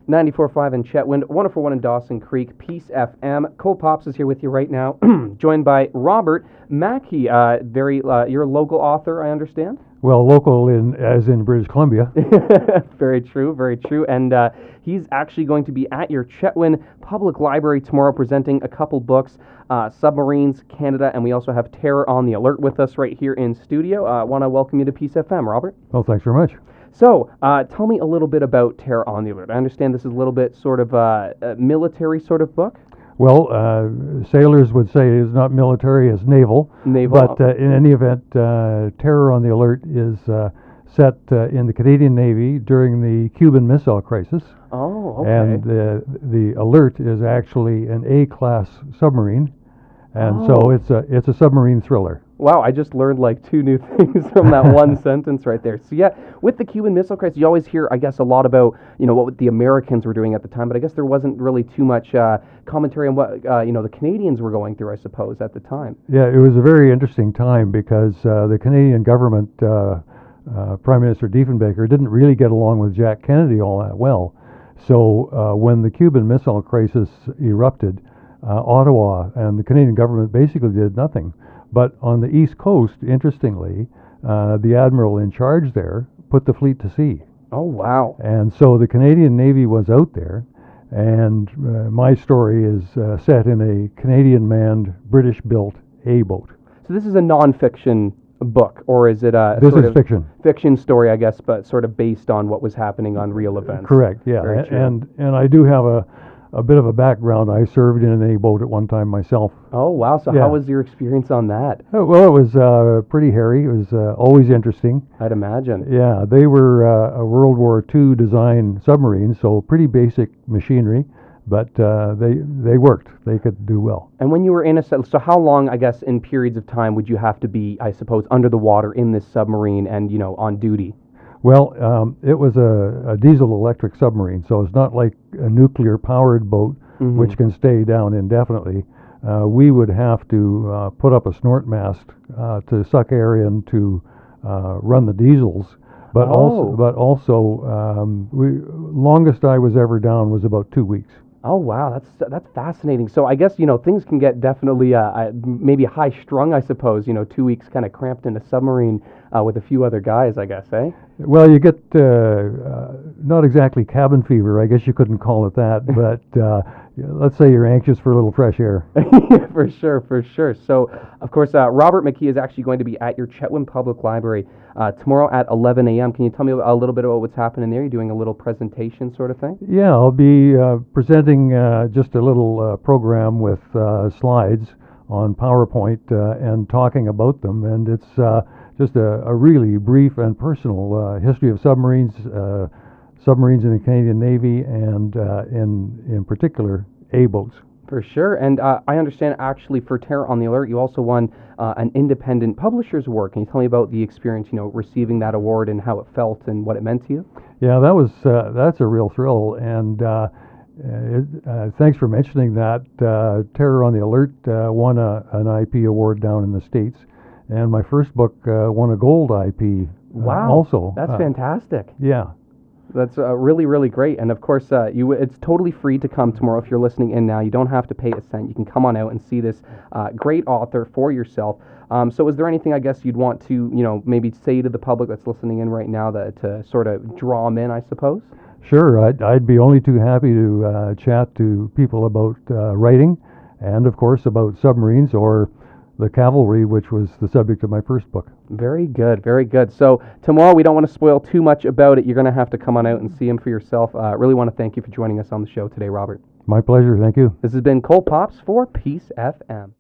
94.5 in Chetwynd, 104.1 in Dawson Creek, PeaceFM. Cole Pops is here with you right now, joined by Robert Mackay. You're a local author, I understand? Well, local as in British Columbia. Very true, very true. And he's actually going to be at your Chetwynd Public Library tomorrow presenting a couple books, Submarines, Canada, and we also have Terror on the Alert with us right here in studio. I want to welcome you to PeaceFM, Robert. Well, thanks very much. So, tell me a little bit about Terror on the Alert. I understand this is a little bit sort of a military sort of book. Well, sailors would say it's not military, it's naval. Naval. But in any event, Terror on the Alert is set in the Canadian Navy during the Cuban Missile Crisis. Oh, okay. And the Alert is actually an A-class submarine, and so it's a submarine thriller. Wow, I just learned like two new things from that one sentence right there. So yeah, with the Cuban Missile Crisis, you always hear, I guess, a lot about, what the Americans were doing at the time, but I guess there wasn't really too much commentary on what, the Canadians were going through, I suppose, at the time. Yeah, it was a very interesting time because the Canadian government, Prime Minister Diefenbaker, didn't really get along with Jack Kennedy all that well. So when the Cuban Missile Crisis erupted, Ottawa and the Canadian government basically did nothing. But on the East Coast, interestingly, the admiral in charge there put the fleet to sea. Oh, wow. And so the Canadian Navy was out there, and my story is set in a Canadian-manned, British-built A-boat. So this is a non-fiction book, or is it a This is fiction. Fiction story, I guess, but sort of based on what was happening on real events? Correct, yeah. And I do have a bit of a background. I served in an A-boat at one time myself. Oh, wow. So how was your experience on that? Well, it was pretty hairy. It was always interesting. I'd imagine. Yeah, they were a World War II design submarine, so pretty basic machinery, but they worked. They could do well. And when you were in so how long, I guess, in periods of time would you have to be, I suppose, under the water in this submarine and, on duty? Well, it was a diesel-electric submarine, so it's not like a nuclear-powered boat, which can stay down indefinitely. We would have to put up a snort mast to suck air in to run the diesels. But also, longest I was ever down was about 2 weeks. Oh, wow, that's fascinating. So I guess, things can get definitely maybe high strung, I suppose, 2 weeks kind of cramped in a submarine with a few other guys, I guess, eh? Well, you get not exactly cabin fever, I guess you couldn't call it that, but let's say you're anxious for a little fresh air. For sure. So, of course, Robert Mackay is actually going to be at your Chetwynd Public Library tomorrow at 11 a.m. Can you tell me a little bit about what's happening there? You're doing a little presentation sort of thing? Yeah, I'll be presenting just a little program with slides on PowerPoint and talking about them, and it's just a really brief and personal history of submarines, submarines in the Canadian Navy, and in particular, A-boats. For sure, and I understand actually for Terror on the Alert, you also won an independent publisher's award. Can you tell me about the experience, receiving that award and how it felt and what it meant to you? Yeah, that's a real thrill, and thanks for mentioning that. Terror on the Alert won an IP award down in the States, and my first book won a gold IP. Wow, also. That's fantastic. Yeah. That's really, really great. And of course, it's totally free to come tomorrow if you're listening in now. You don't have to pay a cent. You can come on out and see this great author for yourself. So is there anything, I guess, you'd want to, maybe say to the public that's listening in right now to sort of draw them in, I suppose? Sure. I'd be only too happy to chat to people about writing and, of course, about submarines or the cavalry, which was the subject of my first book. Very good, very good. So tomorrow, we don't want to spoil too much about it. You're going to have to come on out and see him for yourself. Really want to thank you for joining us on the show today, Robert. My pleasure. Thank you. This has been Cole Pops for Peace FM.